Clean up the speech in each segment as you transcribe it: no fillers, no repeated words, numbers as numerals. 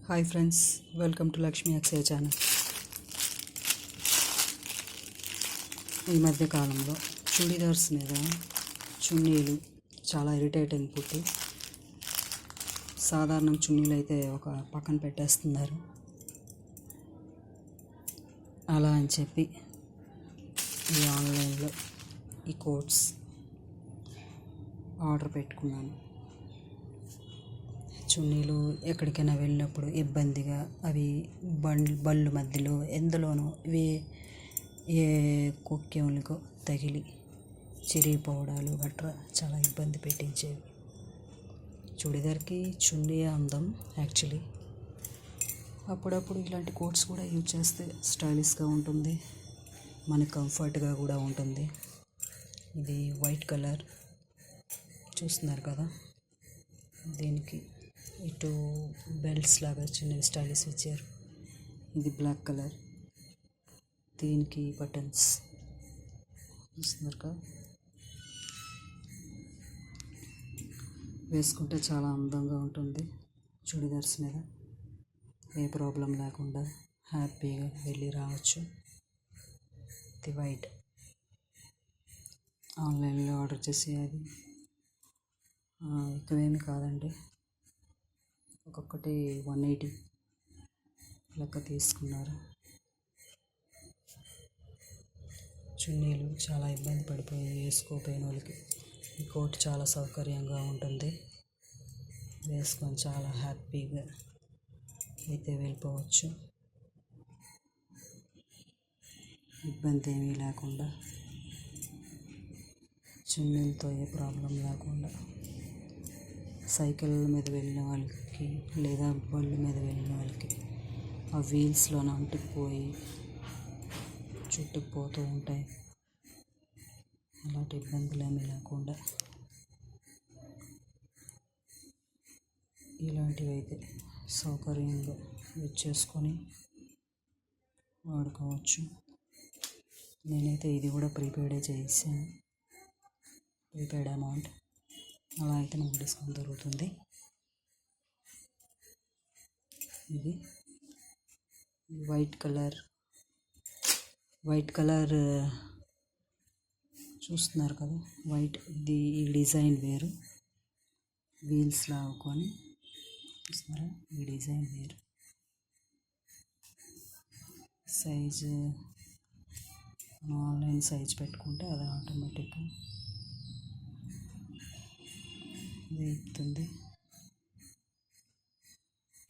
Hi friends, welcome to Lakshmi Akshaya channel. ఈ మధ్య కాలంలో చుడీదార్స్ మీద చున్నీలు చాలా ఇరిటేటింగ్ పుట్టి సాధారణ చున్నీలు అయితే ఒక పక్కన పెట్టేస్తున్నారు. అలా అని చెప్పి ఈ ఆన్లైన్లో ఈ కోట్స్ ఆర్డర్ పెట్టుకున్నాను. చున్నీలు ఎక్కడికైనా వెళ్ళినప్పుడు ఇబ్బందిగా అవి బళ్ళు మధ్యలో ఎందులోనో ఏ కుక్కెములకో తగిలి చిరిగిపోవడాలు గట్రా చాలా ఇబ్బంది పెట్టించేవి. చుడిదార్కి చున్నీ అందం. యాక్చువల్లీ అప్పుడప్పుడు ఇలాంటి కోట్స్ కూడా యూజ్ చేస్తే స్టైలిష్గా ఉంటుంది, మనకి కంఫర్ట్గా కూడా ఉంటుంది. ఇది వైట్ కలర్ చూస్తున్నారు కదా, దీనికి ఇటు బెల్ట్స్ లాగా చిన్నవి స్టైలిష్ ఇచ్చారు. ఇది బ్లాక్ కలర్, దీనికి బటన్స్ చూస్తున్నారు కదా, వేసుకుంటే చాలా అందంగా ఉంటుంది. చుడిదార్స్ మీద ఏ ప్రాబ్లం లేకుండా హ్యాపీగా వెళ్ళి రావచ్చు. ఇది వైట్, ఆన్లైన్లో ఆర్డర్ చేసి అది ఎక్కువేమీ కాదండి, ఒక్కొక్కటి 180 లెక్క తీసుకున్నారు. చున్నీలు చాలా ఇబ్బంది పడిపోయి వేసుకోపోయిన వాళ్ళకి ఈ కోట్ చాలా సౌకర్యంగా ఉంటుంది. వేసుకొని చాలా హ్యాపీగా అయితే వెళ్ళిపోవచ్చు, ఇబ్బంది ఏమీ లేకుండా, చున్నీలతో ఏ ప్రాబ్లం లేకుండా. సైకిల్ మీద వెళ్ళిన వాళ్ళకి లేదా బళ్ళు మీద వెళ్ళిన వాళ్ళకి ఆ వీల్స్లో అంటుకుపోయి చుట్టుకుపోతూ ఉంటాయి. అలాంటి ఇబ్బందులు ఏమీ లేకుండా ఇలాంటివి అయితే సౌకర్యంగా యూజ్ చేసుకొని వాడుకోవచ్చు. నేనైతే ఇది కూడా ప్రీపెయిడే చేసాను, ప్రీపెయిడ్ అమౌంట్. అలా అయితే నాకు డిస్కౌంట్ దొరుకుతుంది. ఇది వైట్ కలర్ చూస్తున్నారు కదా, వైట్. ఈ డిజైన్ వేరు, వీల్స్ లాగుకొని చూస్తున్నారా, ఈ డిజైన్ వేరు. సైజు ఆన్లైన్ సైజ్ పెట్టుకుంటే అది ఆటోమేటిక్గా వేస్తుంది.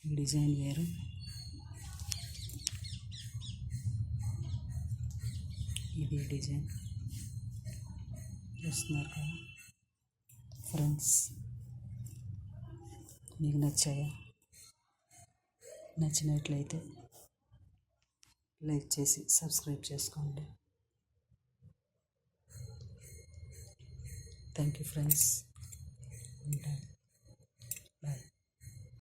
ఈ డిజైన్ వేరు, ఇది డిజైన్. చూస్తున్నారు కదా ఫ్రెండ్స్, మీకు నచ్చాయా? నచ్చినట్లయితే లైక్ చేసి సబ్స్క్రైబ్ చేసుకోండి. Thank you friends. ఉంటాను.